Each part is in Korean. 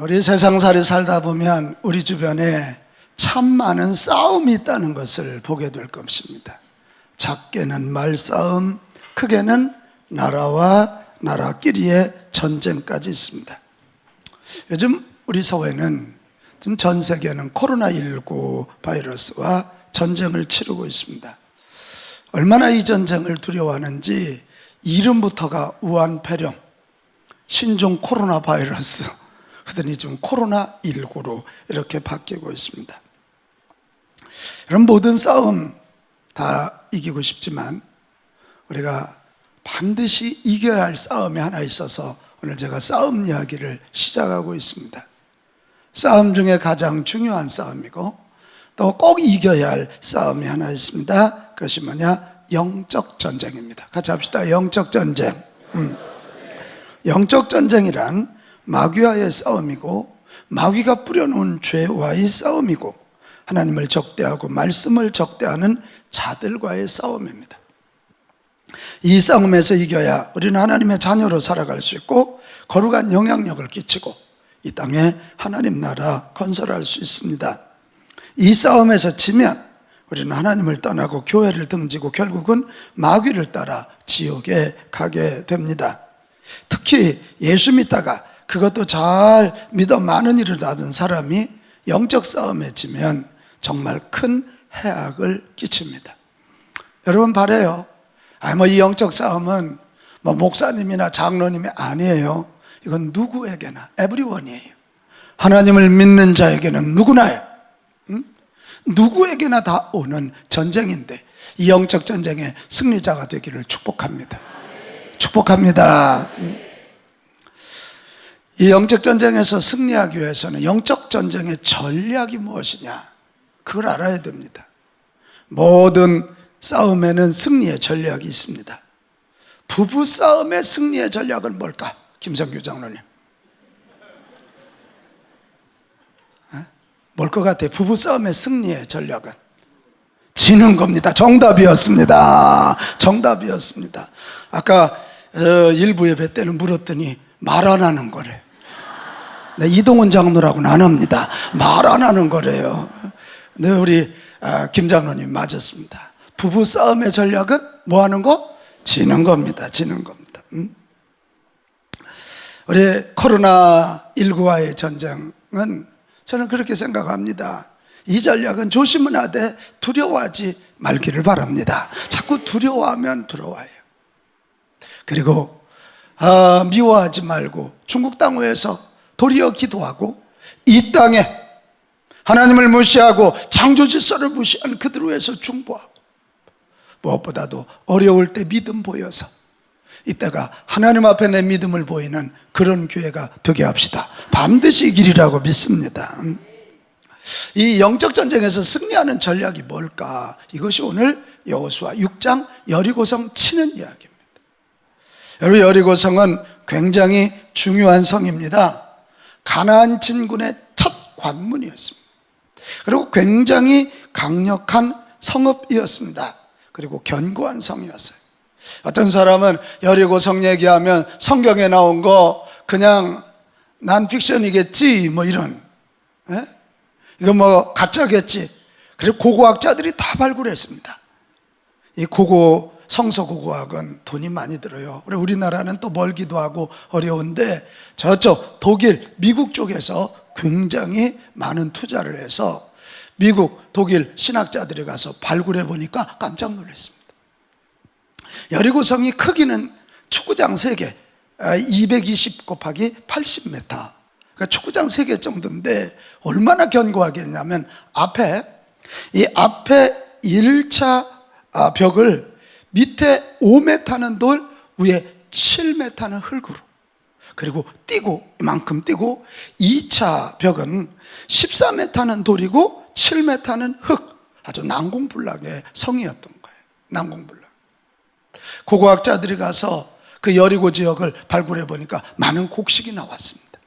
우리 세상살이 살다 보면 우리 주변에 참 많은 싸움이 있다는 것을 보게 될 것입니다. 작게는 말싸움, 크게는 나라와 나라끼리의 전쟁까지 있습니다. 요즘 우리 사회는, 지금 전 세계는 코로나19 바이러스와 전쟁을 치르고 있습니다. 얼마나 이 전쟁을 두려워하는지 이름부터가 우한폐렴, 신종 코로나 바이러스, 그러더니 지금 코로나19로 이렇게 바뀌고 있습니다. 이런 모든 싸움 다 이기고 싶지만 우리가 반드시 이겨야 할 싸움이 하나 있어서 오늘 제가 싸움 이야기를 시작하고 있습니다. 싸움 중에 가장 중요한 싸움이고 또 꼭 이겨야 할 싸움이 하나 있습니다. 그것이 뭐냐? 영적 전쟁입니다. 같이 합시다. 영적 전쟁. 영적 전쟁이란 마귀와의 싸움이고, 마귀가 뿌려놓은 죄와의 싸움이고, 하나님을 적대하고 말씀을 적대하는 자들과의 싸움입니다. 이 싸움에서 이겨야 우리는 하나님의 자녀로 살아갈 수 있고 거룩한 영향력을 끼치고 이 땅에 하나님 나라 건설할 수 있습니다. 이 싸움에서 지면 우리는 하나님을 떠나고 교회를 등지고 결국은 마귀를 따라 지옥에 가게 됩니다. 특히 예수 믿다가 그것도 잘 믿어 많은 일을 하던 사람이 영적 싸움에 지면 정말 큰 해악을 끼칩니다. 여러분 바라요. 이 영적 싸움은 목사님이나 장로님이 아니에요. 이건 누구에게나 에브리원이에요. 하나님을 믿는 자에게는 누구나요. 누구에게나 다 오는 전쟁인데 이 영적 전쟁의 승리자가 되기를 축복합니다. 축복합니다. 이 영적 전쟁에서 승리하기 위해서는 영적 전쟁의 전략이 무엇이냐, 그걸 알아야 됩니다. 모든 싸움에는 승리의 전략이 있습니다. 부부 싸움의 승리의 전략은 뭘까? 김성규 장로님, 뭘 것 같아요? 부부 싸움의 승리의 전략은 지는 겁니다. 정답이었습니다. 정답이었습니다. 아까 일부 예배 때는 물었더니 말 안 하는 거래. 네, 이동훈 장로라고는 안 합니다. 말 안 하는 거래요. 네, 우리 김 장로님 맞았습니다. 부부 싸움의 전략은 뭐 하는 거? 지는 겁니다. 지는 겁니다. 우리 코로나19와의 전쟁은 저는 그렇게 생각합니다. 이 전략은 조심은 하되 두려워하지 말기를 바랍니다. 자꾸 두려워하면 두려워해요. 그리고 미워하지 말고 중국 땅에서 도리어 기도하고 이 땅에 하나님을 무시하고 창조 질서를 무시한 그들을 위해서 중보하고, 무엇보다도 어려울 때 믿음 보여서 이때가 하나님 앞에 내 믿음을 보이는 그런 교회가 되게 합시다. 반드시 이기리라고 믿습니다. 이 영적 전쟁에서 승리하는 전략이 뭘까? 이것이 오늘 여호수아 6장 여리고성 치는 이야기입니다. 여러분, 여리고성은 굉장히 중요한 성입니다. 가나안 진군의 첫 관문이었습니다. 그리고 굉장히 강력한 성읍이었습니다. 그리고 견고한 성이었어요. 어떤 사람은 여리고성 얘기하면 성경에 나온 거 그냥 난픽션이겠지 이런, 이거 가짜겠지. 그리고 고고학자들이 다 발굴했습니다. 이 성서 고고학은 돈이 많이 들어요. 우리나라는 또 멀기도 하고 어려운데 저쪽 독일, 미국 쪽에서 굉장히 많은 투자를 해서 미국, 독일 신학자들이 가서 발굴해 보니까 깜짝 놀랐습니다. 여리고성이 크기는 축구장 3개, 220 곱하기 80m, 그러니까 축구장 3개 정도인데 얼마나 견고하겠냐면 앞에 1차 벽을 밑에 5m는 돌, 위에 7m는 흙으로, 그리고 이만큼 띄고 2차 벽은 14m는 돌이고 7m는 흙, 아주 난공불락의 성이었던 거예요. 난공불락. 고고학자들이 가서 그 여리고 지역을 발굴해 보니까 많은 곡식이 나왔습니다.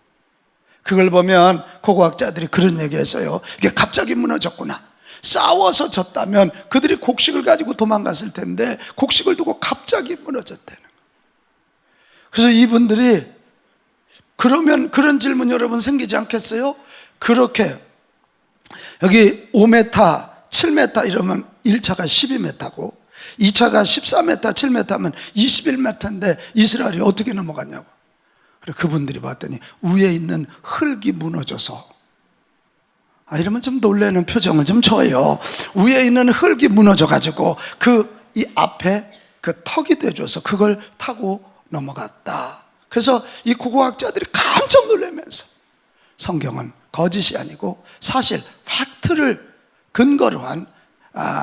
그걸 보면 고고학자들이 그런 얘기했어요. 이게 갑자기 무너졌구나. 싸워서 졌다면 그들이 곡식을 가지고 도망갔을 텐데 곡식을 두고 갑자기 무너졌다는 거예요. 그래서 이분들이 그러면 그런 질문 여러분 생기지 않겠어요? 그렇게 여기 5m, 7m 이러면 1차가 12m고 2차가 14m, 7m면 21m인데 이스라엘이 어떻게 넘어갔냐고. 그래서 그분들이 봤더니 위에 있는 흙이 무너져서, 이러면 좀 놀라는 표정을 좀 줘요. 위에 있는 흙이 무너져가지고 이 앞에 그 턱이 돼줘서 그걸 타고 넘어갔다. 그래서 이 고고학자들이 깜짝 놀라면서 성경은 거짓이 아니고 사실 팩트를 근거로 한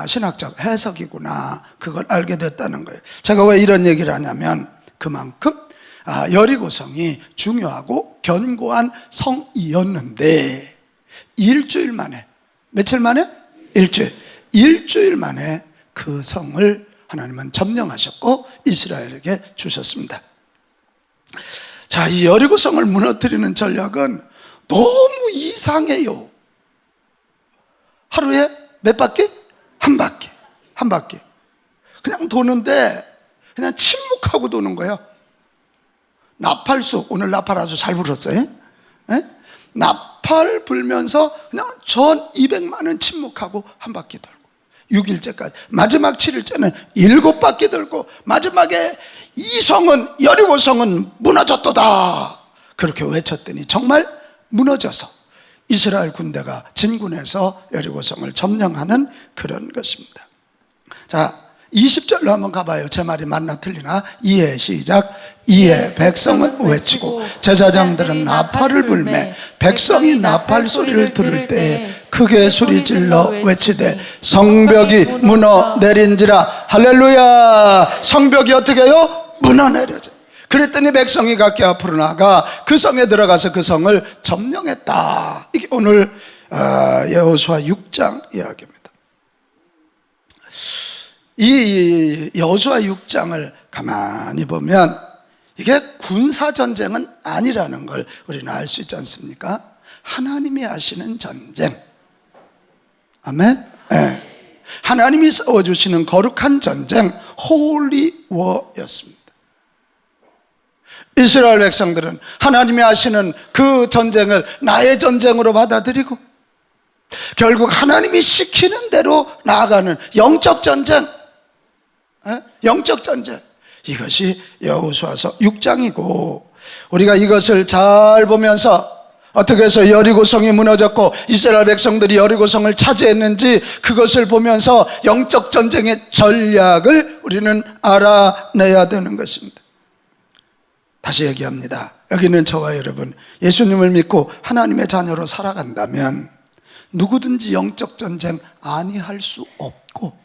신학적 해석이구나, 그걸 알게 됐다는 거예요. 제가 왜 이런 얘기를 하냐면 그만큼 여리고성이 중요하고 견고한 성이었는데 일주일 만에, 며칠 만에? 일주일 만에 그 성을 하나님은 점령하셨고 이스라엘에게 주셨습니다. 자, 이 여리고성을 무너뜨리는 전략은 너무 이상해요. 하루에 몇 바퀴? 한 바퀴. 그냥 도는데 그냥 침묵하고 도는 거예요. 나팔수, 오늘 나팔 아주 잘 불었어요. 예? 나팔 불면서 그냥 전 200만은 침묵하고 한 바퀴 돌고 6일째까지, 마지막 7일째는 7바퀴 돌고 마지막에 이 성은, 여리고성은 무너졌도다 그렇게 외쳤더니 정말 무너져서 이스라엘 군대가 진군해서 여리고성을 점령하는 그런 것입니다. 자, 20절로 한번 가봐요. 제 말이 맞나 틀리나? 이에 시작. 이에 백성은 외치고 제사장들은 나팔을 불매 백성이 나팔 소리를 들을 때에 크게 소리질러 외치되 성벽이 무너 내린지라. 할렐루야. 성벽이 어떻게 해요? 무너 내려져. 그랬더니 백성이 각기 앞으로 나가 그 성에 들어가서 그 성을 점령했다. 이게 오늘 여호수아 6장 이야기입니다. 이 여호수아 6장을 가만히 보면 이게 군사전쟁은 아니라는 걸 우리는 알 수 있지 않습니까? 하나님이 하시는 전쟁. 아멘? 네. 하나님이 싸워주시는 거룩한 전쟁, 홀리 워였습니다. 이스라엘 백성들은 하나님이 하시는 그 전쟁을 나의 전쟁으로 받아들이고 결국 하나님이 시키는 대로 나아가는 영적 전쟁, 영적 전쟁, 이것이 여호수아서 6장이고 우리가 이것을 잘 보면서 어떻게 해서 여리고성이 무너졌고 이스라엘 백성들이 여리고성을 차지했는지 그것을 보면서 영적 전쟁의 전략을 우리는 알아내야 되는 것입니다. 다시 얘기합니다. 여기는 저와 여러분 예수님을 믿고 하나님의 자녀로 살아간다면 누구든지 영적 전쟁 아니할 수 없고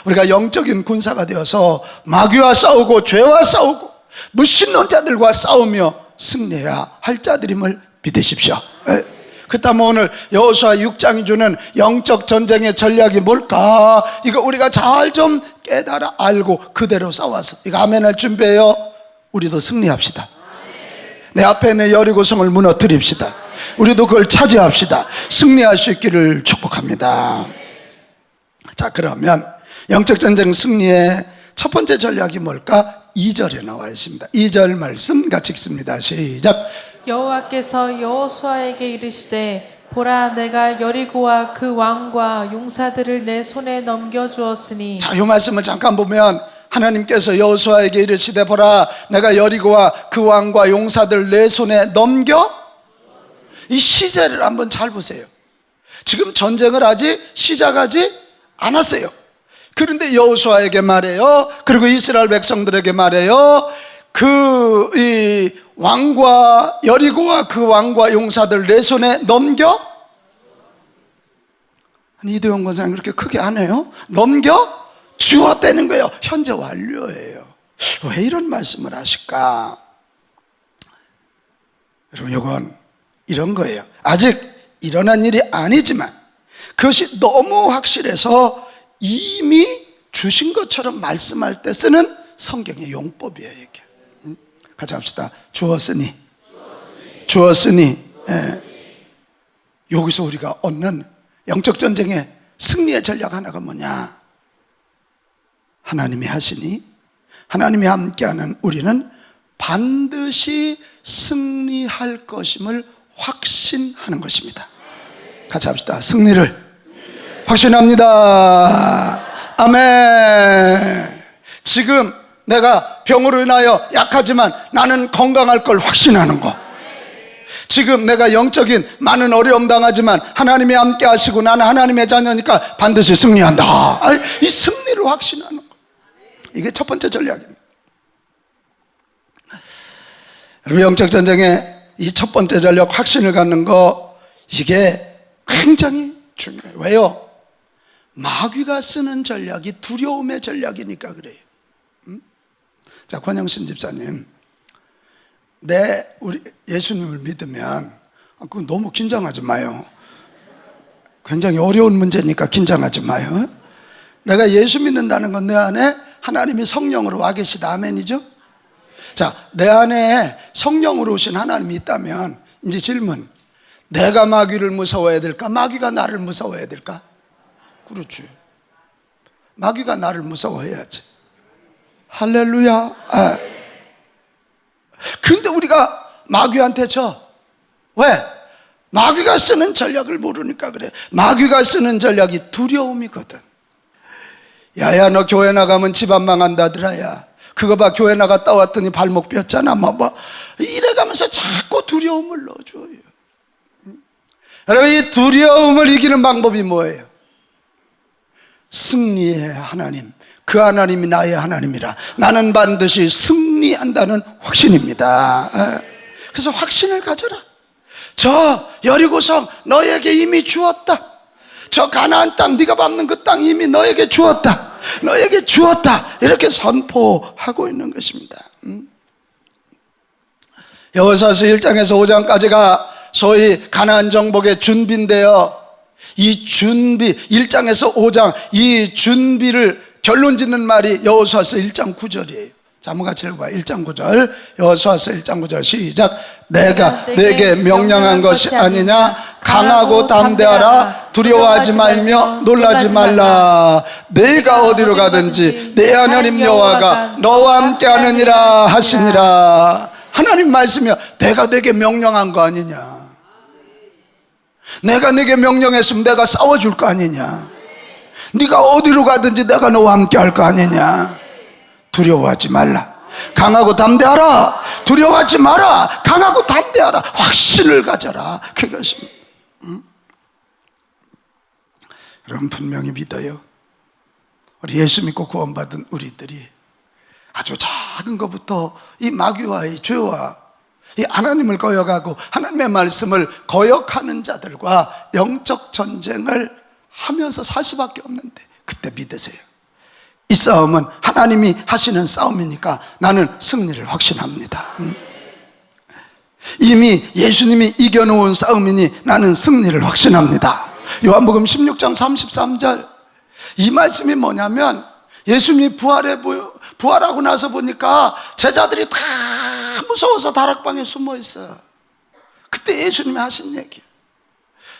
우리가 영적인 군사가 되어서 마귀와 싸우고 죄와 싸우고 무신론자들과 싸우며 승리해야 할 자들임을 믿으십시오. 그렇다면 오늘 여호수아 6장이 주는 영적 전쟁의 전략이 뭘까? 이거 우리가 잘 좀 깨달아 알고 그대로 싸워서 이거 아멘할 준비해요. 우리도 승리합시다. 내 앞에 있는 여리고성을 무너뜨립시다. 우리도 그걸 차지합시다. 승리할 수 있기를 축복합니다. 자, 그러면 영적 전쟁 승리의 첫 번째 전략이 뭘까? 2절에 나와 있습니다. 2절 말씀 같이 읽습니다. 시작. 여호와께서 여호수아에게 이르시되 보라, 내가 여리고와 그 왕과 용사들을 내 손에 넘겨주었으니. 자, 이 말씀을 잠깐 보면 하나님께서 여호수아에게 이르시되 보라, 내가 여리고와 그 왕과 용사들 내 손에 넘겨. 이 시제를 한번 잘 보세요. 지금 전쟁을 아직 시작하지 않았어요. 그런데 여호수아에게 말해요. 그리고 이스라엘 백성들에게 말해요. 이 왕과 여리고와 그 왕과 용사들 내 손에 넘겨. 아니, 이도영 권사님 그렇게 크게 안 해요? 넘겨 주었다는 거예요. 현재 완료예요. 왜 이런 말씀을 하실까? 여러분, 이건 이런 거예요. 아직 일어난 일이 아니지만 그것이 너무 확실해서 이미 주신 것처럼 말씀할 때 쓰는 성경의 용법이에요. 이게. 같이 합시다. 주었으니. 예. 여기서 우리가 얻는 영적 전쟁의 승리의 전략 하나가 뭐냐? 하나님이 하시니 하나님이 함께하는 우리는 반드시 승리할 것임을 확신하는 것입니다. 같이 합시다. 승리를 확신합니다. 아멘. 지금 내가 병으로 인하여 약하지만 나는 건강할 걸 확신하는 거. 지금 내가 영적인 많은 어려움 당하지만 하나님이 함께 하시고 나는 하나님의 자녀니까 반드시 승리한다. 이 승리를 확신하는 거. 이게 첫 번째 전략입니다. 여러분, 영적 전쟁에 이 첫 번째 전략 확신을 갖는 거, 이게 굉장히 중요해요. 왜요? 마귀가 쓰는 전략이 두려움의 전략이니까 그래요. 자, 권영신 집사님, 우리 예수님을 믿으면, 그건 너무 긴장하지 마요. 굉장히 어려운 문제니까 긴장하지 마요. 내가 예수 믿는다는 건 내 안에 하나님이 성령으로 와 계시다. 아멘이죠? 자, 내 안에 성령으로 오신 하나님이 있다면, 이제 질문, 내가 마귀를 무서워해야 될까? 마귀가 나를 무서워해야 될까? 그렇지. 마귀가 나를 무서워해야지. 할렐루야. 근데 우리가 마귀한테 져. 왜? 마귀가 쓰는 전략을 모르니까 그래. 마귀가 쓰는 전략이 두려움이거든. 야야, 너 교회 나가면 집안 망한다더라. 야, 그거 봐, 교회 나갔다 왔더니 발목 뼈잖아. 이래가면서 자꾸 두려움을 넣어줘요. 여러분, 이 두려움을 이기는 방법이 뭐예요? 승리의 하나님, 그 하나님이 나의 하나님이라 나는 반드시 승리한다는 확신입니다. 그래서 확신을 가져라. 저 여리고성 너에게 이미 주었다. 저 가나안 땅, 네가 밟는 그 땅 이미 너에게 주었다. 너에게 주었다. 이렇게 선포하고 있는 것입니다. 여호수아서 1장에서 5장까지가 소위 가나안 정복의 준비인데요, 이 준비, 1장에서 5장 이 준비를 결론 짓는 말이 여호수아서 1장 9절이에요. 자, 한번 같이 읽어봐요. 1장 9절, 여호수아서 1장 9절 시작. 내가 내게 명령한 것이 아니냐? 강하고 담대하라. 두려워하지 말며 놀라지 말라. 내가 어디로 가든지 내 하나님 여호와가 너와 함께 하느니라 하시니라. 하나님 말씀이야. 내가 내게 명령한 거 아니냐? 내가 내게 명령했으면 내가 싸워줄 거 아니냐? 네가 어디로 가든지 내가 너와 함께 할 거 아니냐? 두려워하지 말라. 강하고 담대하라. 두려워하지 마라. 강하고 담대하라. 확신을 가져라. 그것입니다. 여러분, 분명히 믿어요. 우리 예수 믿고 구원받은 우리들이 아주 작은 것부터 이 마귀와의 죄와 이 하나님을 거역하고 하나님의 말씀을 거역하는 자들과 영적 전쟁을 하면서 살 수밖에 없는데, 그때 믿으세요. 이 싸움은 하나님이 하시는 싸움이니까 나는 승리를 확신합니다. 이미 예수님이 이겨놓은 싸움이니 나는 승리를 확신합니다. 요한복음 16장 33절, 이 말씀이 뭐냐면, 예수님이 부활하고 나서 보니까 제자들이 다 무서워서 다락방에 숨어 있어요. 그때 예수님이 하신 얘기예요.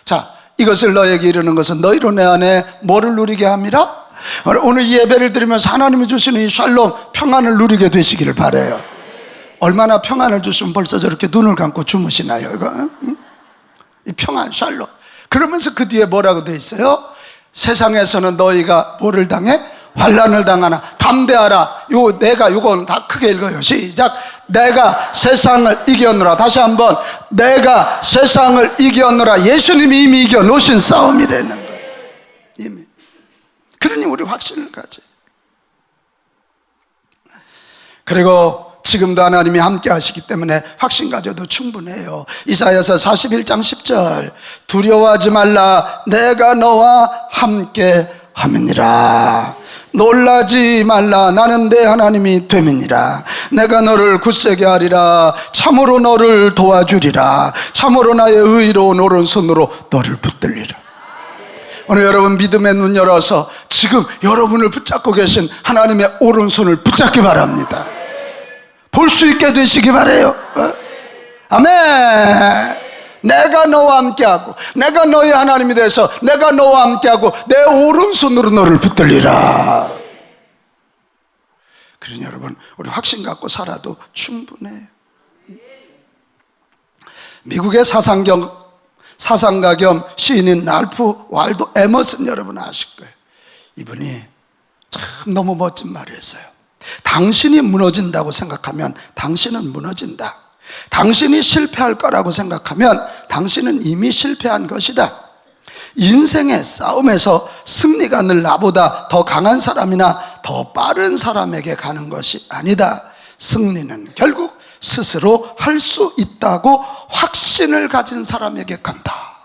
자, 이것을 너에게 이르는 것은 너희로 내 안에 뭐를 누리게 함이라? 오늘 이 예배를 드리면서 하나님이 주시는 이 샬롬, 평안을 누리게 되시기를 바라요. 얼마나 평안을 주시면 벌써 저렇게 눈을 감고 주무시나요? 이거? 이 평안, 샬롬. 그러면서 그 뒤에 뭐라고 돼 있어요? 세상에서는 너희가 뭐를 당해? 환난을 당하나 담대하라. 요건 다 크게 읽어요. 시작. 내가 세상을 이겼노라. 다시 한번, 내가 세상을 이겼노라. 예수님이 이미 이겨놓으신 싸움이라는 거예요. 이미. 그러니 우리 확신을 가져요. 그리고 지금도 하나님이 함께 하시기 때문에 확신 가져도 충분해요. 이사야서 41장 10절, 두려워하지 말라. 내가 너와 함께 함이니라. 놀라지 말라. 나는 내 하나님이 됨이니라. 내가 너를 굳세게 하리라. 참으로 너를 도와주리라. 참으로 나의 의로운 오른손으로 너를 붙들리라. 오늘 여러분, 믿음의 눈 열어서 지금 여러분을 붙잡고 계신 하나님의 오른손을 붙잡기 바랍니다. 볼 수 있게 되시기 바라요. 아멘. 내가 너와 함께하고 내가 너의 하나님이 돼서 내가 너와 함께하고 내 오른손으로 너를 붙들리라. 그러니 여러분, 우리 확신 갖고 살아도 충분해요. 미국의 사상가 겸 시인인 랄프 waldo 에머슨 여러분 아실 거예요. 이분이 참 너무 멋진 말을 했어요. 당신이 무너진다고 생각하면 당신은 무너진다. 당신이 실패할 거라고 생각하면 당신은 이미 실패한 것이다. 인생의 싸움에서 승리가 늘 나보다 더 강한 사람이나 더 빠른 사람에게 가는 것이 아니다. 승리는 결국 스스로 할 수 있다고 확신을 가진 사람에게 간다.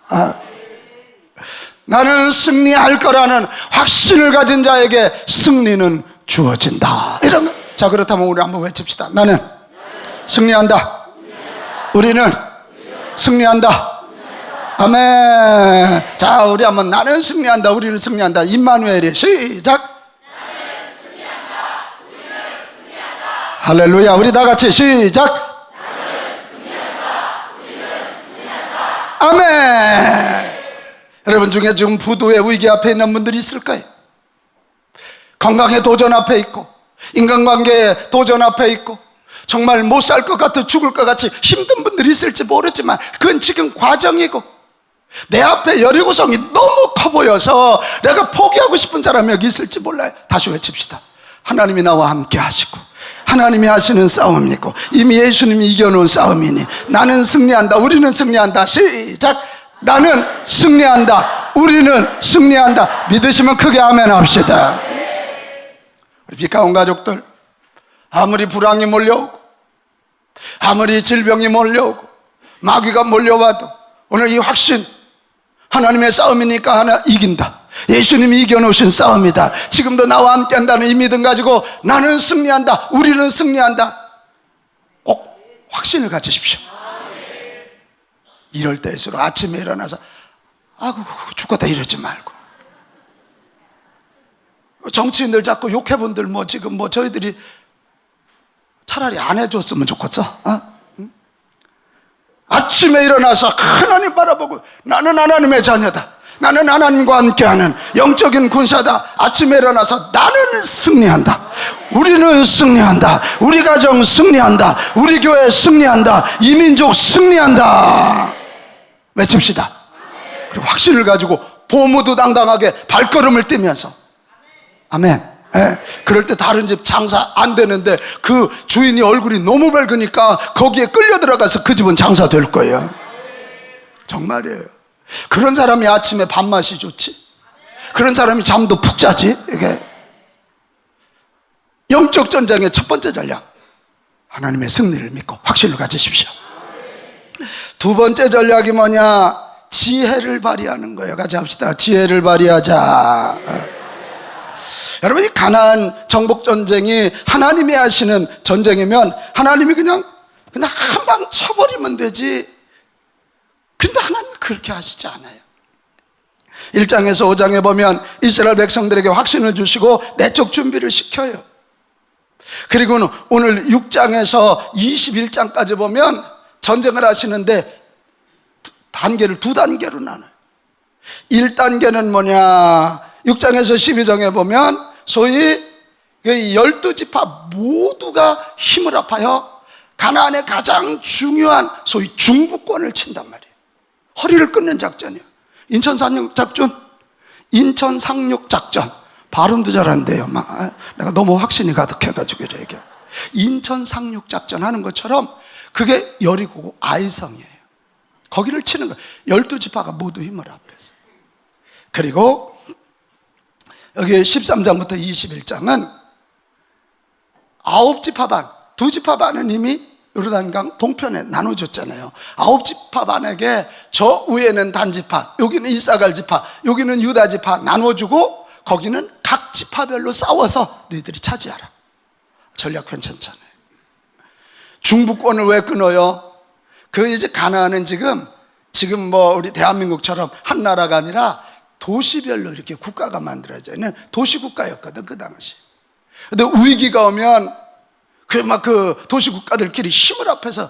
나는 승리할 거라는 확신을 가진 자에게 승리는 주어진다. 이런 거. 자, 그렇다면 우리 한번 외칩시다. 나는 승리한다. 우리는 승리한다. 아멘. 자, 우리 한번 나는 승리한다. 우리는 승리한다. 임마누엘이 시작. 할렐루야. 우리 다 같이 시작. 아멘. 여러분 중에 지금 부도의 위기 앞에 있는 분들이 있을 거예요. 건강의 도전 앞에 있고, 인간관계의 도전 앞에 있고, 정말 못 살 것 같아 죽을 것 같이 힘든 분들이 있을지 모르지만 그건 지금 과정이고, 내 앞에 여리고성이 너무 커 보여서 내가 포기하고 싶은 사람이 여기 있을지 몰라요. 다시 외칩시다. 하나님이 나와 함께 하시고 하나님이 하시는 싸움이고 이미 예수님이 이겨놓은 싸움이니 나는 승리한다. 우리는 승리한다. 시작. 나는 승리한다. 우리는 승리한다. 믿으시면 크게 아멘 합시다. 우리 빛가운 가족들, 아무리 불황이 몰려오고 아무리 질병이 몰려오고 마귀가 몰려와도 오늘 이 확신, 하나님의 싸움이니까 하나 이긴다. 예수님이 이겨놓으신 싸움이다. 지금도 나와 함께 한다는 이 믿음 가지고 나는 승리한다. 우리는 승리한다. 꼭 확신을 가지십시오. 이럴 때일수록 아침에 일어나서 아이고 죽겠다 이러지 말고, 정치인들 자꾸 욕해본들 뭐 지금 뭐 저희들이 차라리 안 해줬으면 좋겠어. 아침에 일어나서 하나님 바라보고 나는 하나님의 자녀다. 나는 하나님과 함께하는 영적인 군사다. 아침에 일어나서 나는 승리한다. 우리는 승리한다. 우리 가정 승리한다. 우리 교회 승리한다. 이 민족 승리한다. 외칩시다. 그리고 확신을 가지고 보무도당당하게 발걸음을 떼면서 아멘. 그럴 때 다른 집 장사 안 되는데 그 주인이 얼굴이 너무 밝으니까 거기에 끌려 들어가서 그 집은 장사 될 거예요. 정말이에요. 그런 사람이 아침에 밥맛이 좋지. 그런 사람이 잠도 푹 자지. 이게 영적 전쟁의 첫 번째 전략, 하나님의 승리를 믿고 확신을 가지십시오. 두 번째 전략이 뭐냐? 지혜를 발휘하는 거예요. 같이 합시다. 지혜를 발휘하자. 여러분, 이 가나안 정복 전쟁이 하나님이 하시는 전쟁이면 하나님이 그냥 한 방 쳐버리면 되지. 근데 하나님은 그렇게 하시지 않아요. 1장에서 5장에 보면 이스라엘 백성들에게 확신을 주시고 내적 준비를 시켜요. 그리고 오늘 6장에서 21장까지 보면 전쟁을 하시는데 단계를 두 단계로 나눠요. 1단계는 뭐냐? 6장에서 12장에 보면 소위 12지파 모두가 힘을 합하여 가나안의 가장 중요한 소위 중부권을 친단 말이에요. 허리를 끊는 작전이에요. 인천 상륙 작전. 발음도 잘 안 돼요. 내가 너무 확신이 가득해가지고 이래 얘기해. 인천 상륙 작전 하는 것처럼 그게 여리고고 아이성이에요. 거기를 치는 거예요. 12지파가 모두 힘을 합해서. 그리고 여기 13장부터 21장은 9지파 반, 2지파 반은 이미 요르단강 동편에 나눠줬잖아요. 9지파 반에게 저 위에는 단지파, 여기는 이사갈 지파, 여기는 유다 지파 나눠주고 거기는 각 지파별로 싸워서 너희들이 차지하라. 전략 괜찮잖아요. 중부권을 왜 끊어요? 그 이제 가나안은 지금 뭐 우리 대한민국처럼 한 나라가 아니라 도시별로 이렇게 국가가 만들어져 있는 도시국가였거든, 그 당시. 근데 위기가 오면 그 도시국가들끼리 힘을 합해서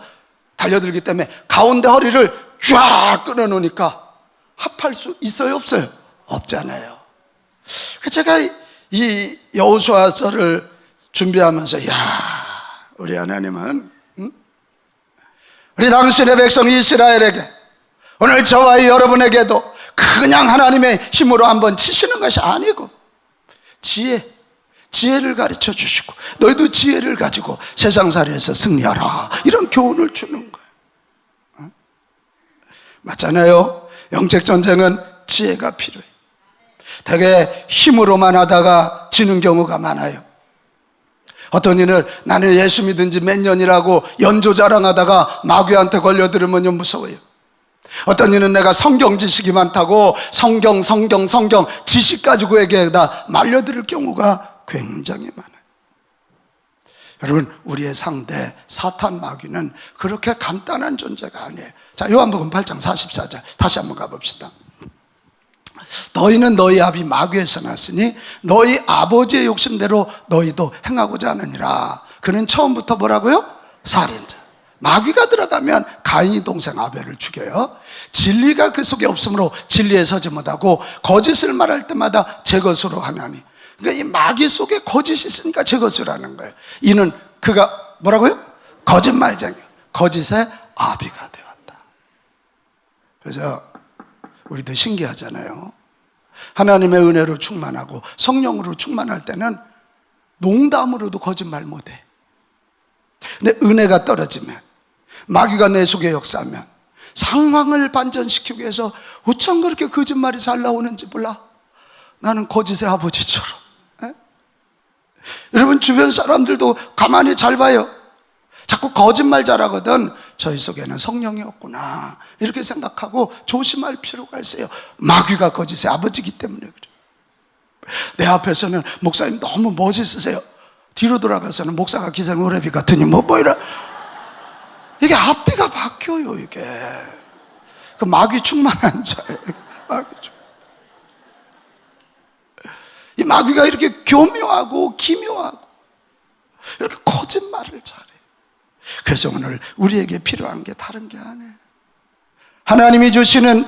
달려들기 때문에 가운데 허리를 쫙 끊어놓으니까 합할 수 있어요, 없어요? 없잖아요. 제가 이 여호수아서를 준비하면서 야, 우리 하나님은 우리 당신의 백성 이스라엘에게, 오늘 저와 여러분에게도 그냥 하나님의 힘으로 한번 치시는 것이 아니고 지혜를 가르쳐 주시고 너희도 지혜를 가지고 세상살이에서 승리하라, 이런 교훈을 주는 거예요. 맞잖아요. 영적 전쟁은 지혜가 필요해요. 되게 힘으로만 하다가 지는 경우가 많아요. 어떤 이는 나는 예수 믿은 지 몇 년이라고 연조 자랑하다가 마귀한테 걸려들으면 무서워요. 어떤 이는 내가 성경 지식이 많다고 성경 지식 가지고 에게다 말려들을 경우가 굉장히 많아요. 여러분, 우리의 상대 사탄 마귀는 그렇게 간단한 존재가 아니에요. 자, 요한복음 8장 44절 다시 한번 가봅시다. 너희는 너희 아비 마귀에서 났으니 너희 아버지의 욕심대로 너희도 행하고자 하느니라. 그는 처음부터 뭐라고요? 살인자. 마귀가 들어가면 가인이 동생 아벨을 죽여요. 진리가 그 속에 없으므로 진리에 서지 못하고 거짓을 말할 때마다 제 것으로 하나니. 그러니까 이 마귀 속에 거짓이 있으니까 제 것으로 하는 거예요. 이는 그가 뭐라고요? 거짓말쟁이요, 거짓의 아비가 되었다. 그래서 우리도 신기하잖아요. 하나님의 은혜로 충만하고 성령으로 충만할 때는 농담으로도 거짓말 못해. 근데 은혜가 떨어지면, 마귀가 내 속에 역사하면 상황을 반전시키기 위해서 어쩜 그렇게 거짓말이 잘 나오는지 몰라. 나는 거짓의 아버지처럼. 에? 여러분, 주변 사람들도 가만히 잘 봐요. 자꾸 거짓말 잘하거든. 저희 속에는 성령이 없구나, 이렇게 생각하고 조심할 필요가 있어요. 마귀가 거짓의 아버지이기 때문에 그래요. 내 앞에서는 목사님 너무 멋있으세요. 뒤로 돌아가서는 목사가 기생오래비 같으니 뭐 이래. 이게 앞뒤가 바뀌어요. 이게 그 마귀 충만한 자예요. 마귀 충만. 이 마귀가 이렇게 교묘하고 기묘하고 이렇게 거짓말을 잘해. 그래서 오늘 우리에게 필요한 게 다른 게 아니에요. 하나님이 주시는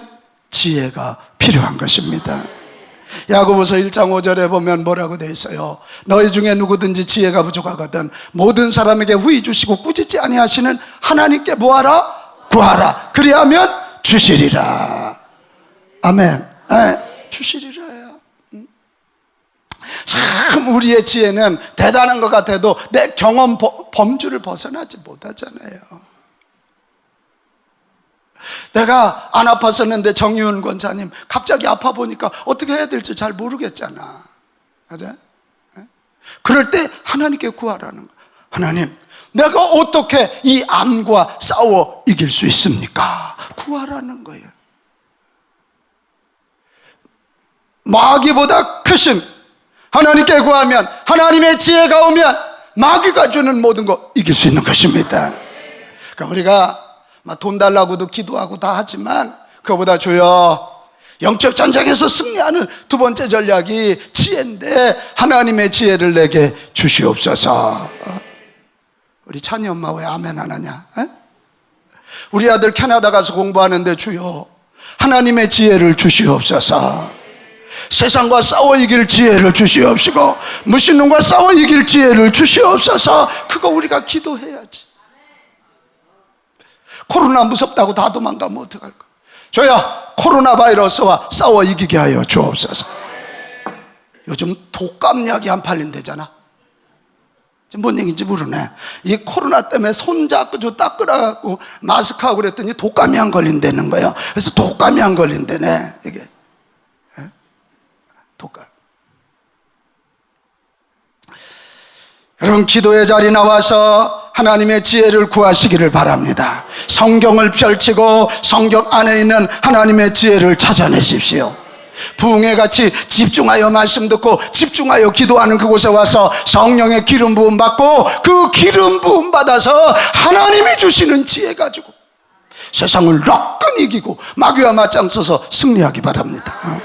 지혜가 필요한 것입니다. 야고보서 1장 5절에 보면 뭐라고 되어 있어요? 너희 중에 누구든지 지혜가 부족하거든 모든 사람에게 후히 주시고 꾸짖지 아니하시는 하나님께 뭐하라? 구하라. 그리하면 주시리라. 아멘. 네, 주시리라요. 참 우리의 지혜는 대단한 것 같아도 내 경험 범주를 벗어나지 못하잖아요. 내가 안 아팠었는데 정유은 권사님 갑자기 아파 보니까 어떻게 해야 될지 잘 모르겠잖아. 맞아요? 그럴 때 하나님께 구하라는 거예요. 하나님, 내가 어떻게 이 암과 싸워 이길 수 있습니까? 구하라는 거예요. 마귀보다 크신 하나님께 구하면, 하나님의 지혜가 오면 마귀가 주는 모든 거 이길 수 있는 것입니다. 그러니까 우리가 돈 달라고도 기도하고 다 하지만 그거보다 주여, 영적 전쟁에서 승리하는 두 번째 전략이 지혜인데 하나님의 지혜를 내게 주시옵소서. 우리 찬이 엄마 왜 아멘 안 하냐? 에? 우리 아들 캐나다 가서 공부하는데 주여 하나님의 지혜를 주시옵소서. 세상과 싸워 이길 지혜를 주시옵시고 무신론과 싸워 이길 지혜를 주시옵소서. 그거 우리가 기도해야지. 코로나 무섭다고 다 도망가면 어떡할 거야? 저야 코로나 바이러스와 싸워 이기게 하여 주옵소서. 요즘 독감약이 안 팔린대잖아. 지금 뭔 얘기인지 모르네. 이 코로나 때문에 손 잡고 저 닦으라고 마스크하고 그랬더니 독감이 안 걸린다는 거예요. 그래서 독감이 안 걸린다네. 이게 독감. 여러분, 기도의 자리 나와서 하나님의 지혜를 구하시기를 바랍니다. 성경을 펼치고 성경 안에 있는 하나님의 지혜를 찾아내십시오. 부흥회 같이 집중하여 말씀 듣고 집중하여 기도하는 그곳에 와서 성령의 기름 부음 받고 그 기름 부음 받아서 하나님이 주시는 지혜 가지고 세상을 럭끈 이기고 마귀와 맞짱서서 승리하기 바랍니다.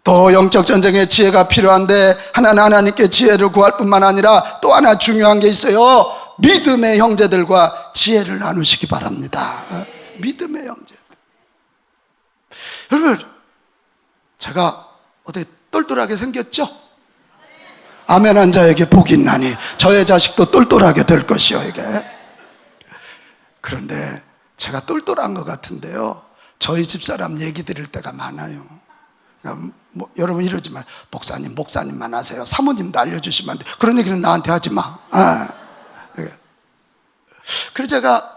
또 영적 전쟁에 지혜가 필요한데 하나는 하나님께 지혜를 구할 뿐만 아니라 또 하나 중요한 게 있어요. 믿음의 형제들과 지혜를 나누시기 바랍니다. 믿음의 형제들. 여러분, 제가 어떻게 똘똘하게 생겼죠? 아멘한 자에게 복이 있나니 저의 자식도 똘똘하게 될 것이요. 이게. 그런데 제가 똘똘한 것 같은데요, 저희 집사람 얘기 드릴 때가 많아요. 그러니까 여러분 이러지 마. 목사님만 하세요. 사모님도 알려주시면 안 돼. 그런 얘기는 나한테 하지 마. 그래서 제가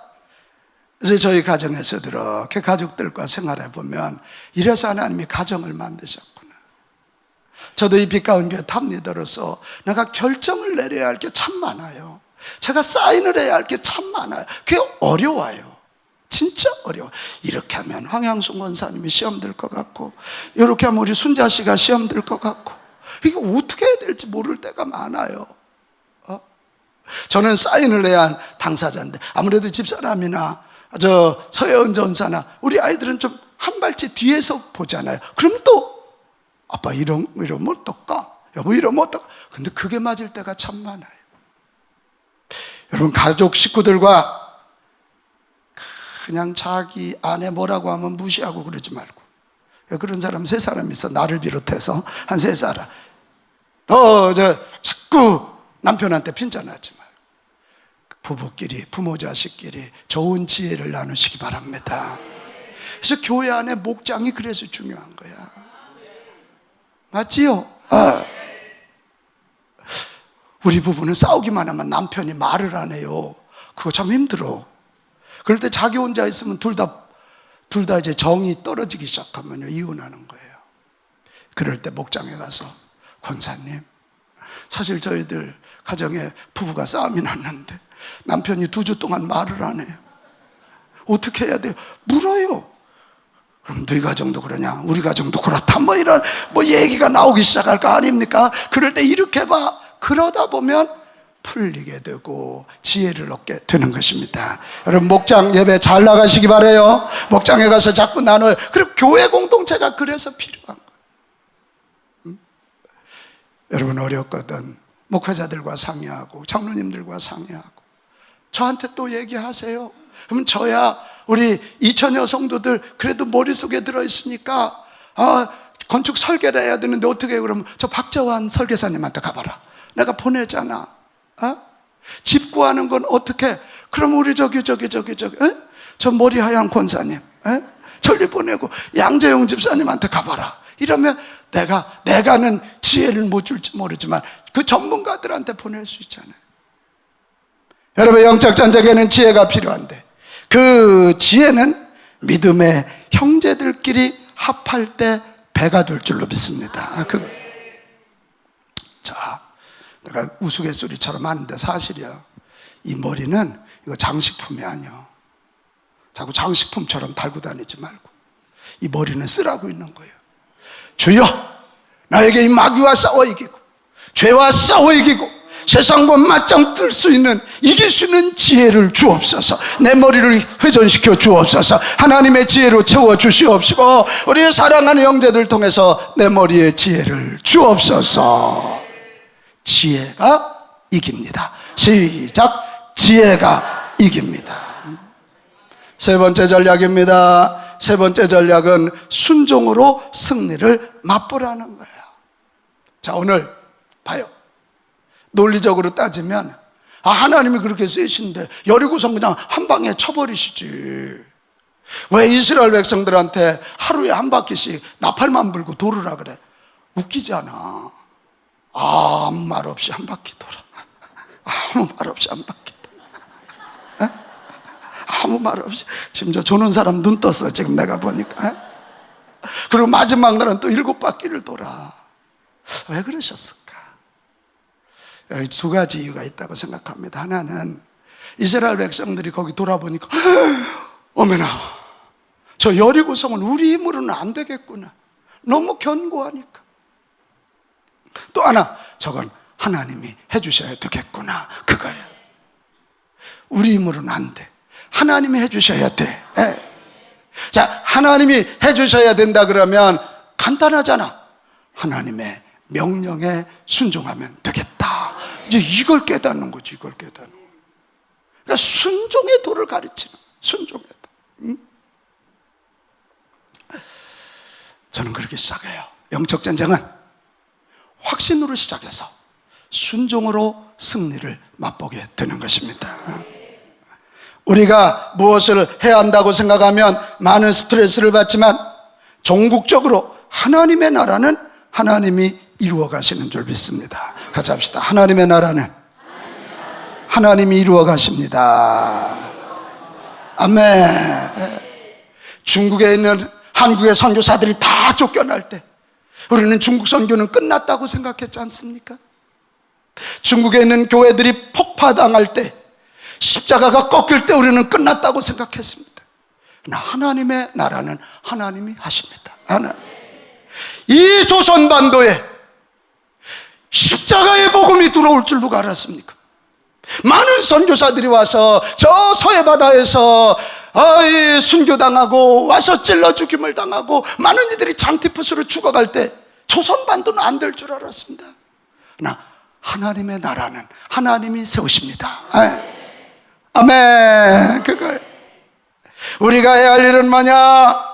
이제 저희 가정에서 이렇게 가족들과 생활해 보면 이래서 하나님이 가정을 만드셨구나. 저도 이 빛가운 교회 탑리더로서 내가 결정을 내려야 할 게 참 많아요. 제가 사인을 해야 할 게 참 많아요. 그게 어려워요. 진짜 어려워. 이렇게 하면 황양순 권사님이 시험 들 것 같고, 이렇게 하면 우리 순자 씨가 시험 들 것 같고, 이게 어떻게 해야 될지 모를 때가 많아요. 저는 사인을 해야 한 당사자인데, 아무래도 집사람이나 서혜은 전사나 우리 아이들은 좀 한 발짝 뒤에서 보잖아요. 그럼 또 아빠 이러면 어떨까? 여보 이러면 어떨까? 근데 그게 맞을 때가 참 많아요. 여러분, 가족 식구들과 그냥 자기 아내 뭐라고 하면 무시하고 그러지 말고. 그런 사람 3사람 있어. 나를 비롯해서 한 3사람. 자꾸 남편한테 핀잔하지 말고. 부부끼리, 부모 자식끼리 좋은 지혜를 나누시기 바랍니다. 그래서 교회 안에 목장이 그래서 중요한 거야. 맞지요? 우리 부부는 싸우기만 하면 남편이 말을 안 해요. 그거 참 힘들어. 그럴 때 자기 혼자 있으면 둘 다 이제 정이 떨어지기 시작하면 이혼하는 거예요. 그럴 때 목장에 가서, 권사님, 사실 저희들 가정에 부부가 싸움이 났는데 남편이 2주 동안 말을 안 해요. 어떻게 해야 돼요? 물어요. 그럼 너희 가정도 그러냐? 우리 가정도 그렇다. 이런 얘기가 나오기 시작할 거 아닙니까? 그럴 때 이렇게 봐. 그러다 보면 풀리게 되고 지혜를 얻게 되는 것입니다. 여러분, 목장 예배 잘 나가시기 바라요. 목장에 가서 자꾸 나눠요. 그리고 교회 공동체가 그래서 필요한 거예요. 여러분, 어렵거든. 목회자들과 상의하고 장로님들과 상의하고 저한테 또 얘기하세요. 그럼 저야 우리 2000여 성도들 그래도 머릿속에 들어있으니까 건축 설계를 해야 되는데 어떻게 해? 그러면 저 박재환 설계사님한테 가봐라. 내가 보내잖아. 집 구하는 건 어떻게? 그럼 우리 저기 저 머리 하얀 권사님 전리 보내고 양재용 집사님한테 가봐라. 이러면 내가는 지혜를 못 줄지 모르지만 그 전문가들한테 보낼 수 있잖아요. 여러분, 영적 전쟁에는 지혜가 필요한데 그 지혜는 믿음의 형제들끼리 합할 때 배가 될 줄로 믿습니다. 자, 내가 우스갯소리처럼 하는데 사실이야. 이 머리는 이거 장식품이 아니야. 자꾸 장식품처럼 달고 다니지 말고 이 머리는 쓰라고 있는 거예요. 주여, 나에게 이 마귀와 싸워 이기고 죄와 싸워 이기고 세상과 맞짱 뜰 수 있는, 이길 수 있는 지혜를 주옵소서. 내 머리를 회전시켜 주옵소서. 하나님의 지혜로 채워 주시옵시고 우리의 사랑하는 형제들 통해서 내 머리에 지혜를 주옵소서. 지혜가 이깁니다. 시작. 지혜가 이깁니다. 3번째 전략입니다. 3번째 전략은 순종으로 승리를 맛보라는 거예요. 자, 오늘 봐요. 논리적으로 따지면 하나님이 그렇게 세신데 여리고성 그냥 한 방에 쳐버리시지. 왜 이스라엘 백성들한테 하루에 한 바퀴씩 나팔만 불고 돌으라 그래? 웃기잖아. 아무 말 없이 한 바퀴 돌아. 아무 말 없이 한 바퀴 돌아. 아무 말 없이. 지금 조는 사람 눈 떴어 지금 내가 보니까. 그리고 마지막 날은 또 7바퀴를 돌아. 왜 그러셨을까? 2가지 이유가 있다고 생각합니다. 하나는 이스라엘 백성들이 거기 돌아보니까 어머나, 저 여리고성은 우리 힘으로는 안 되겠구나. 너무 견고하니까. 또 하나, 저건 하나님이 해주셔야 되겠구나. 그거예요. 우리 힘으로는 안 돼. 하나님이 해주셔야 돼. 자, 하나님이 해주셔야 된다 그러면 간단하잖아. 하나님의 명령에 순종하면 되겠다. 이제 이걸 깨닫는 거지. 이걸 깨닫는 거. 그러니까 순종의 도를 가르치는, 순종의 도. 저는 그렇게 시작해요. 영적 전쟁은 확신으로 시작해서 순종으로 승리를 맛보게 되는 것입니다. 우리가 무엇을 해야 한다고 생각하면 많은 스트레스를 받지만 종국적으로 하나님의 나라는 하나님이 이루어 가시는 줄 믿습니다. 같이 합시다. 하나님의 나라는 하나님이 이루어 가십니다. 아멘. 중국에 있는 한국의 선교사들이 다 쫓겨날 때 우리는 중국 선교는 끝났다고 생각했지 않습니까? 중국에 있는 교회들이 폭파당할 때, 십자가가 꺾일 때 우리는 끝났다고 생각했습니다. 그러나 하나님의 나라는 하나님이 하십니다. 이 조선반도에 십자가의 복음이 들어올 줄 누가 알았습니까? 많은 선교사들이 와서 저 서해바다에서 순교당하고 와서 찔러 죽임을 당하고 많은 이들이 장티푸스로 죽어갈 때 조선반도는 안 될 줄 알았습니다. 그러나 하나님의 나라는 하나님이 세우십니다. 아멘. 그거예요. 우리가 해야 할 일은 뭐냐?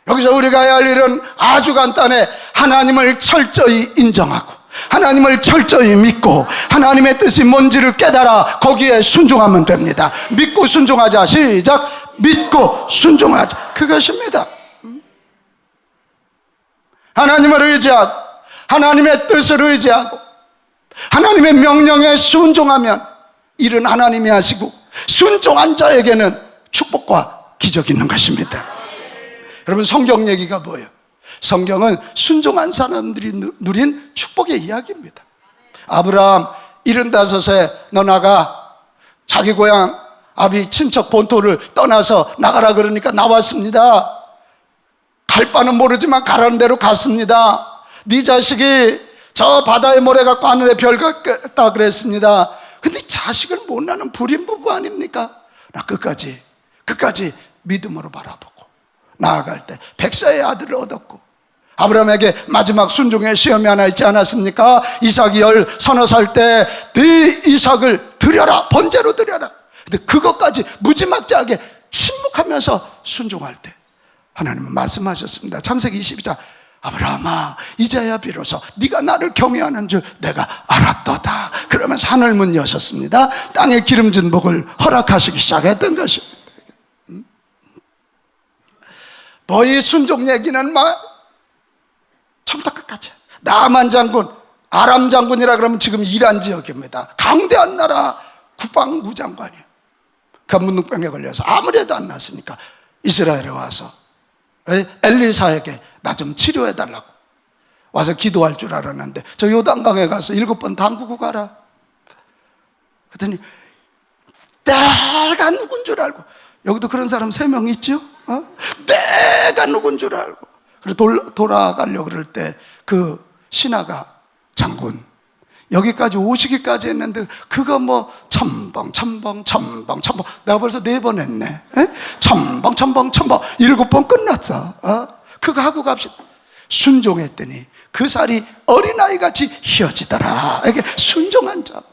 여기서 우리가 해야 할 일은 아주 간단해. 하나님을 철저히 인정하고 하나님을 철저히 믿고 하나님의 뜻이 뭔지를 깨달아 거기에 순종하면 됩니다. 믿고 순종하자. 시작. 믿고 순종하자. 그것입니다. 하나님을 의지하고 하나님의 뜻을 의지하고 하나님의 명령에 순종하면 일은 하나님이 하시고 순종한 자에게는 축복과 기적이 있는 것입니다. 여러분, 성경 얘기가 뭐예요? 성경은 순종한 사람들이 누린 축복의 이야기입니다. 아브라함 75세 너 나가. 자기 고향 아비 친척 본토를 떠나서 나가라 그러니까 나왔습니다. 갈 바는 모르지만 가라는 대로 갔습니다. 네 자식이 저 바다에 모래 갖고 하늘에 별 같다 그랬습니다. 근데 자식을 못 낳는 불임 부부 아닙니까? 나 끝까지 믿음으로 바라보고 나아갈 때 100세의 아들을 얻었고, 아브라함에게 마지막 순종의 시험이 하나 있지 않았습니까? 이삭이 서너 살 때 네 이삭을 드려라, 번제로 드려라. 근데 그것까지 무지막지하게 침묵하면서 순종할 때 하나님은 말씀하셨습니다. 창세기 22장 아브라함아 이제야 비로소 네가 나를 경외하는 줄 내가 알았도다. 그러면서 하늘 문 여셨습니다. 땅에 기름진 복을 허락하시기 시작했던 것입니다. 뭐 이 순종 얘기는 처음부터 끝까지. 나만 장군, 아람 장군이라 그러면 지금 이란 지역입니다. 강대한 나라 국방부 장관이에요. 문둥병에 걸려서 아무래도 안 났으니까 이스라엘에 와서 엘리사에게 나 좀 치료해달라고 와서 기도할 줄 알았는데 저 요단강에 가서 7번 담그고 가라. 그랬더니 내가 누군 줄 알고, 여기도 그런 사람 3명 있죠? 내가 누군 줄 알고 그리고 돌아가려고 그럴 때 그 신하가 장군 여기까지 오시기까지 했는데 그거 첨벙 내가 벌써 4번 했네. 첨벙 7번 끝났어. 그거 하고 갑시다. 순종했더니 그 살이 어린아이같이 휘어지더라. 이게 순종한 자입니다.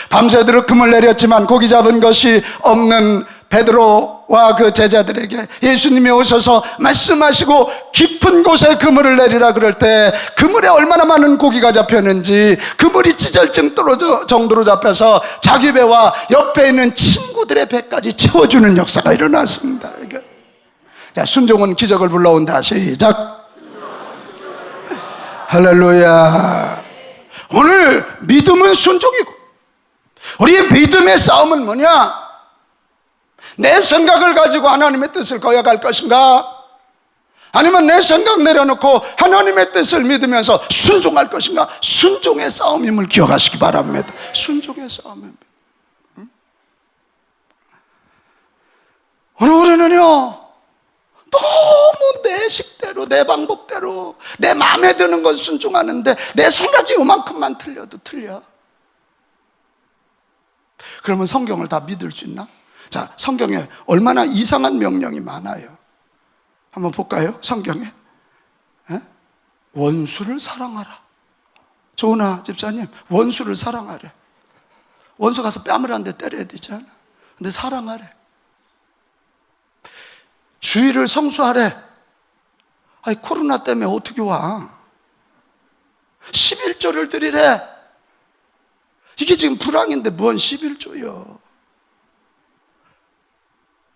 밤새도록 금을 내렸지만 고기 잡은 것이 없는 베드로와 그 제자들에게 예수님이 오셔서 말씀하시고 깊은 곳에 그물을 내리라 그럴 때 그물에 얼마나 많은 고기가 잡혔는지 그물이 찢어질 정도로 잡혀서 자기 배와 옆에 있는 친구들의 배까지 채워주는 역사가 일어났습니다. 자, 순종은 기적을 불러온다. 시작. 할렐루야. 오늘 믿음은 순종이고 우리의 믿음의 싸움은 뭐냐? 내 생각을 가지고 하나님의 뜻을 거역할 것인가? 아니면 내 생각 내려놓고 하나님의 뜻을 믿으면서 순종할 것인가? 순종의 싸움임을 기억하시기 바랍니다. 순종의 싸움입니다. 오늘 우리는요 너무 내 식대로 내 방법대로 내 마음에 드는 건 순종하는데 내 생각이 요만큼만 틀려도 틀려. 그러면 성경을 다 믿을 수 있나? 자, 성경에 얼마나 이상한 명령이 많아요. 한번 볼까요? 성경에 원수를 사랑하라. 조은아 집사님, 원수를 사랑하래. 원수 가서 뺨을 한 대 때려야 되지 않아? 근데 사랑하래. 주의를 성수하래. 아니 코로나 때문에 어떻게 와? 11조를 드리래. 이게 지금 불황인데 뭔 11조요.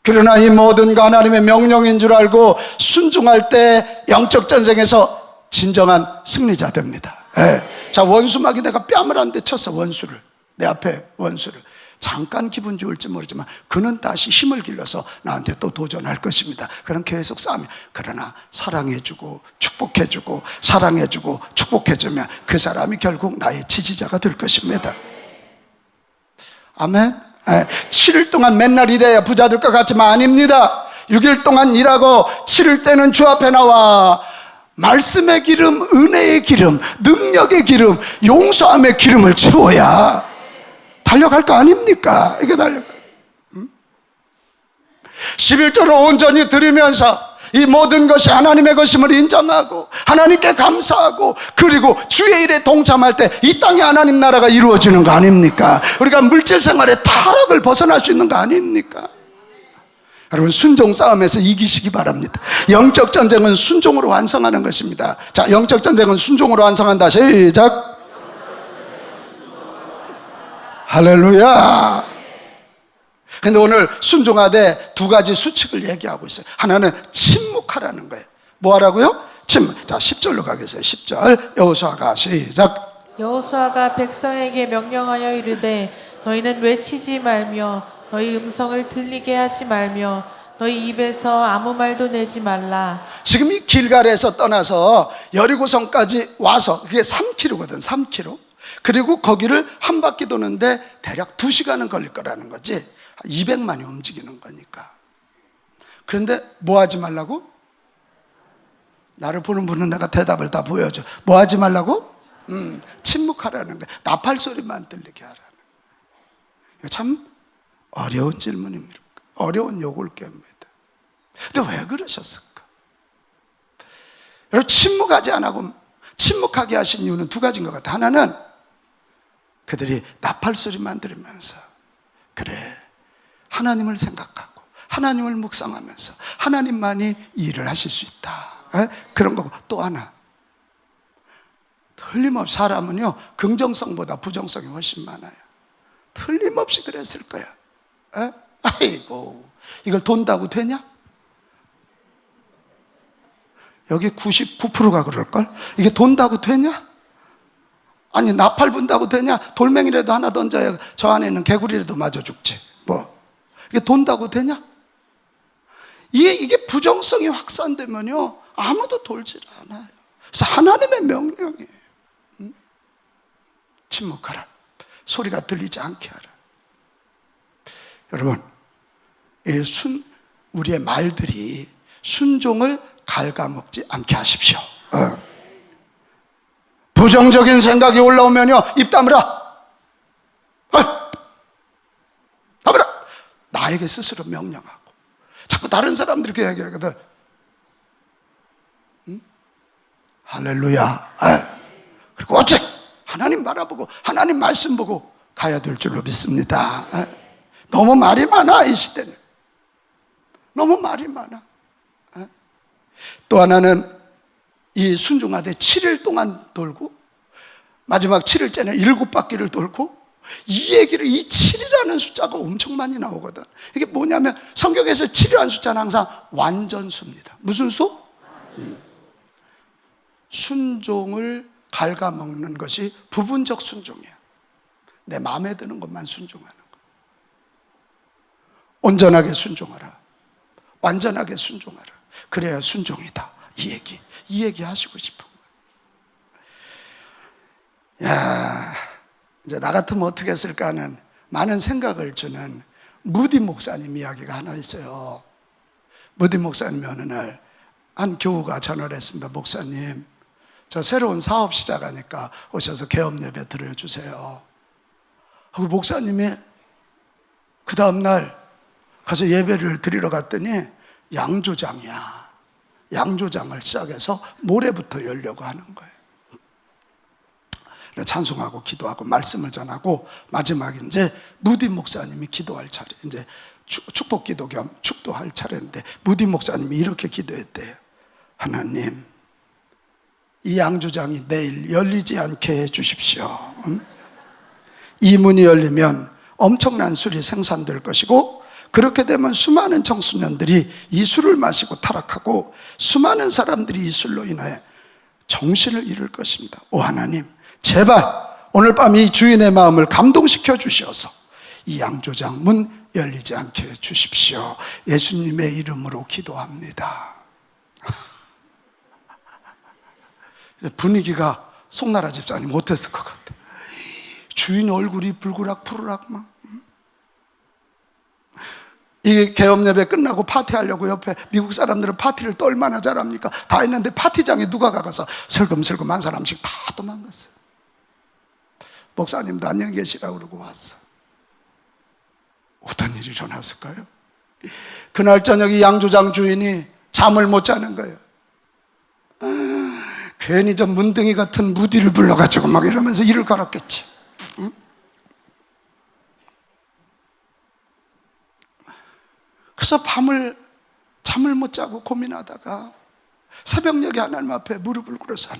그러나 이 모든 거 하나님의 명령인 줄 알고 순종할 때 영적 전쟁에서 진정한 승리자 됩니다. 예. 자, 원수막이 내가 뺨을 한 대 쳤어. 원수를, 내 앞에 원수를. 잠깐 기분 좋을지 모르지만 그는 다시 힘을 길러서 나한테 또 도전할 것입니다. 그럼 계속 싸우며, 그러나 사랑해주고 축복해주고 사랑해주고 축복해주면 그 사람이 결국 나의 지지자가 될 것입니다. 아멘. 7일 동안 맨날 일해야 부자 될 것 같지만 아닙니다. 6일 동안 일하고 7일 때는 주 앞에 나와 말씀의 기름, 은혜의 기름, 능력의 기름, 용서함의 기름을 채워야 달려갈 거 아닙니까? 이게 달려가. 11조를 온전히 들으면서 이 모든 것이 하나님의 것임을 인정하고 하나님께 감사하고 그리고 주의 일에 동참할 때 이 땅에 하나님 나라가 이루어지는 거 아닙니까? 우리가 물질 생활의 타락을 벗어날 수 있는 거 아닙니까? 여러분, 순종 싸움에서 이기시기 바랍니다. 영적 전쟁은 순종으로 완성하는 것입니다. 자, 영적 전쟁은 순종으로 완성한다. 시작. 할렐루야. 근데 오늘 순종하되 두 가지 수칙을 얘기하고 있어요. 하나는 침묵하라는 거예요. 뭐 하라고요? 침묵. 자, 10절로 가겠어요. 10절. 여호수아가 시작. 여호수아가 백성에게 명령하여 이르되 너희는 외치지 말며 너희 음성을 들리게 하지 말며 너희 입에서 아무 말도 내지 말라. 지금 이 길갈에서 떠나서 여리고성까지 와서 그게 3km거든. 3km. 그리고 거기를 한 바퀴 도는데 대략 2시간은 걸릴 거라는 거지. 200만이 움직이는 거니까. 그런데 뭐 하지 말라고? 나를 보는 분은 내가 대답을 다 보여줘. 뭐 하지 말라고? 침묵하라는 거야. 나팔 소리만 들리게 하라는 거야. 이거 참 어려운 질문입니다. 어려운 요구입니다. 근데 왜 그러셨을까? 여러분, 침묵하지 않고 침묵하게 하신 이유는 두 가지인 것 같아요. 하나는 그들이 나팔 소리만 들으면서 그래, 하나님을 생각하고 하나님을 묵상하면서 하나님만이 일을 하실 수 있다, 그런 거고, 또 하나 틀림없이 사람은요 긍정성보다 부정성이 훨씬 많아요. 틀림없이 그랬을 거야. 아이고, 이걸 돈다고 되냐? 여기 99%가 그럴걸? 이게 돈다고 되냐? 아니, 나팔 분다고 되냐? 돌멩이라도 하나 던져야 저 안에 있는 개구리라도 맞아 죽지. 뭐 이게 돈다고 되냐? 이게 부정성이 확산되면요 아무도 돌질 않아요. 그래서 하나님의 명령이에요. 침묵하라. 소리가 들리지 않게 하라. 여러분, 우리의 말들이 순종을 갉아먹지 않게 하십시오. 부정적인 생각이 올라오면요 입 다물어. 다물어. 나에게 스스로 명령하고. 자꾸 다른 사람들이 그렇게 얘기하거든. 할렐루야. 그리고 어째 하나님 바라보고 하나님 말씀 보고 가야 될 줄로 믿습니다. 너무 말이 많아, 이 시대는. 너무 말이 많아. 또 하나는 이 순종하되 7일 동안 돌고 마지막 7일째는 7바퀴를 돌고, 이 얘기를, 이 7이라는 숫자가 엄청 많이 나오거든. 이게 뭐냐면 성경에서 7이라는 숫자는 항상 완전수입니다. 무슨 수? 순종을 갉아먹는 것이 부분적 순종이야. 내 마음에 드는 것만 순종하는 거. 온전하게 순종하라. 완전하게 순종하라. 그래야 순종이다. 이 얘기 하시고 싶은 거예요. 야, 이제 나 같으면 어떻게 했을까 하는 많은 생각을 주는 무디 목사님 이야기가 하나 있어요. 무디 목사님이 어느 날 한 교우가 전화를 했습니다. 목사님, 저 새로운 사업 시작하니까 오셔서 개업 예배 드려주세요. 하고 목사님이 그 다음날 가서 예배를 드리러 갔더니 양조장이야. 양조장을 시작해서 모레부터 열려고 하는 거예요. 찬송하고 기도하고 말씀을 전하고 마지막에 이제 무디 목사님이 기도할 차례, 이제 축복 기도 겸 축도할 차례인데 무디 목사님이 이렇게 기도했대요. 하나님, 이 양조장이 내일 열리지 않게 해 주십시오. 이 문이 열리면 엄청난 술이 생산될 것이고, 그렇게 되면 수많은 청소년들이 이 술을 마시고 타락하고 수많은 사람들이 이 술로 인해 정신을 잃을 것입니다. 오 하나님, 제발 오늘 밤 이 주인의 마음을 감동시켜 주셔서 이 양조장 문 열리지 않게 해 주십시오. 예수님의 이름으로 기도합니다. 분위기가 송나라 집사님 못했을 것 같아. 주인 얼굴이 불그락 푸르락 막. 이 개업 예배 끝나고 파티하려고 옆에 미국 사람들은 파티를 또 얼마나 잘합니까? 다 했는데 파티장에 누가 가서 슬금슬금 한 사람씩 다 도망갔어요. 목사님도 안녕히 계시라고 그러고 왔어. 어떤 일이 일어났을까요? 그날 저녁 이 양조장 주인이 잠을 못 자는 거예요. 괜히 저 문둥이 같은 무디를 불러가지고 막 이러면서 이를 갈았겠지. 응? 그래서 잠을 못 자고 고민하다가 새벽녘에 하나님 앞에 무릎을 꿇어서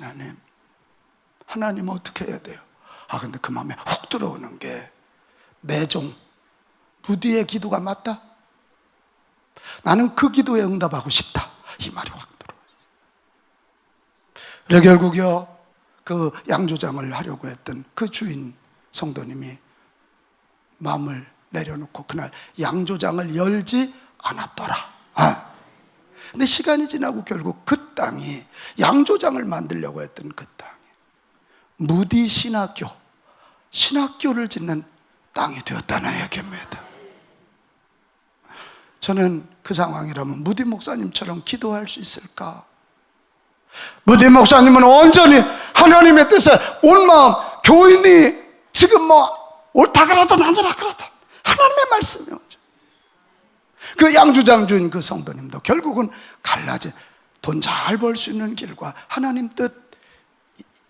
하나님 어떻게 해야 돼요? 근데 그 마음에 훅 들어오는 게, 내 종 무디의 기도가 맞다? 나는 그 기도에 응답하고 싶다. 이 말이 확 들어왔어요. 그래 결국요, 그 양조장을 하려고 했던 그 주인 성도님이 마음을 내려놓고 그날 양조장을 열지 않았더라. 근데 시간이 지나고 결국 그 땅이, 양조장을 만들려고 했던 그 땅이 무디 신학교를 짓는 땅이 되었다는 얘기입니다. 저는 그 상황이라면 무디 목사님처럼 기도할 수 있을까? 무디 목사님은 온전히 하나님의 뜻에 온 마음, 교인이 지금 옳다 그러든 아니라 그러든 하나님의 말씀이요. 그 양조장 주인 그 성도님도 결국은 갈라진 돈 잘 벌 수 있는 길과 하나님 뜻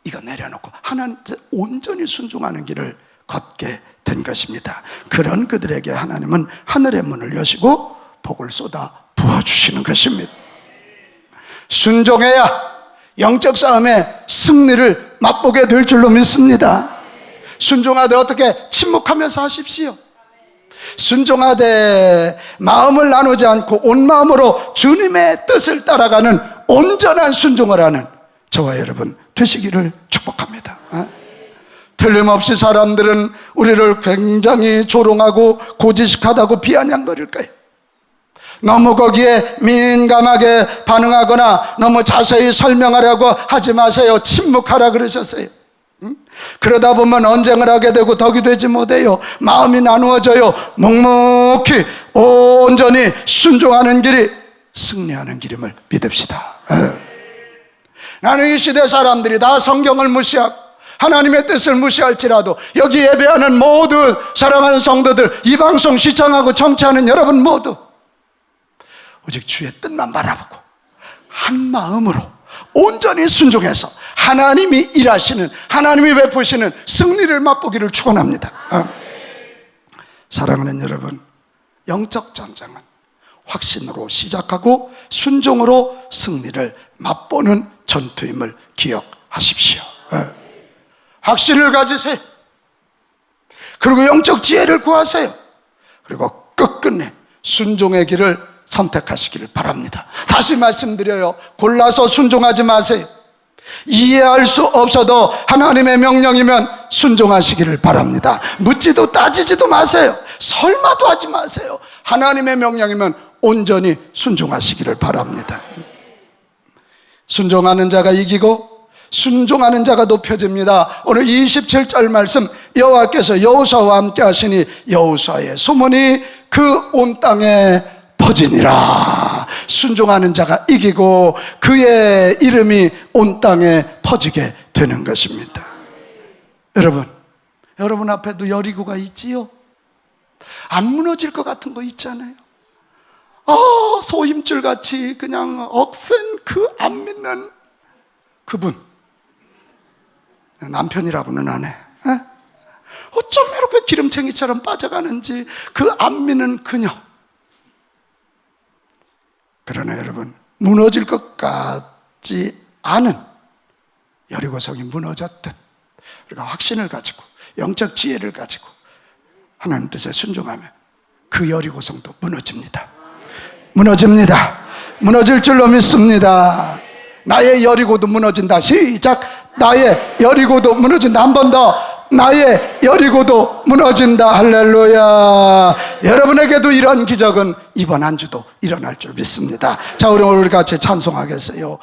이거 내려놓고 하나님 뜻 온전히 순종하는 길을 걷게 된 것입니다. 그런 그들에게 하나님은 하늘의 문을 여시고 복을 쏟아 부어주시는 것입니다. 순종해야 영적 싸움의 승리를 맛보게 될 줄로 믿습니다. 순종하되 어떻게? 침묵하면서 하십시오. 순종하되 마음을 나누지 않고 온 마음으로 주님의 뜻을 따라가는 온전한 순종을 하는 저와 여러분 되시기를 축복합니다. 틀림없이 사람들은 우리를 굉장히 조롱하고 고지식하다고 비아냥거릴 거예요. 너무 거기에 민감하게 반응하거나 너무 자세히 설명하려고 하지 마세요. 침묵하라 그러셨어요. 그러다 보면 언쟁을 하게 되고 덕이 되지 못해요. 마음이 나누어져요. 묵묵히 온전히 순종하는 길이 승리하는 길임을 믿읍시다. 나는 이 시대 사람들이 다 성경을 무시하고 하나님의 뜻을 무시할지라도 여기 예배하는 모든 사랑하는 성도들, 이 방송 시청하고 청취하는 여러분 모두 오직 주의 뜻만 바라보고 한 마음으로 온전히 순종해서 하나님이 일하시는, 하나님이 베푸시는 승리를 맛보기를 축원합니다. 사랑하는 여러분, 영적 전쟁은 확신으로 시작하고 순종으로 승리를 맛보는 전투임을 기억하십시오. 확신을 가지세요. 그리고 영적 지혜를 구하세요. 그리고 끝끝내 순종의 길을 선택하시기를 바랍니다. 다시 말씀드려요. 골라서 순종하지 마세요. 이해할 수 없어도 하나님의 명령이면 순종하시기를 바랍니다. 묻지도 따지지도 마세요. 설마도 하지 마세요. 하나님의 명령이면 온전히 순종하시기를 바랍니다. 순종하는 자가 이기고 순종하는 자가 높여집니다. 오늘 27절 말씀, 여호와께서 여호수아와 함께 하시니 여호수아의 소문이 그 온 땅에 퍼지니라. 순종하는 자가 이기고 그의 이름이 온 땅에 퍼지게 되는 것입니다. 여러분 앞에도 여리고가 있지요? 안 무너질 것 같은 거 있잖아요. 소임줄같이 그냥 억센 그 안 믿는 그분, 남편이라고는 안 해. 어쩜 이렇게 기름챙이처럼 빠져가는지 그 안 믿는 그녀. 그러나 여러분, 무너질 것 같지 않은 여리고성이 무너졌듯 우리가 확신을 가지고 영적 지혜를 가지고 하나님 뜻에 순종하면 그 여리고성도 무너집니다. 무너집니다. 무너질 줄로 믿습니다. 나의 여리고도 무너진다. 시작. 나의 여리고도 무너진다. 한 번 더. 나의 여리고도 무너진다. 할렐루야. 여러분에게도 이런 기적은 이번 한 주도 일어날 줄 믿습니다. 자, 우리 같이 찬송하겠어요.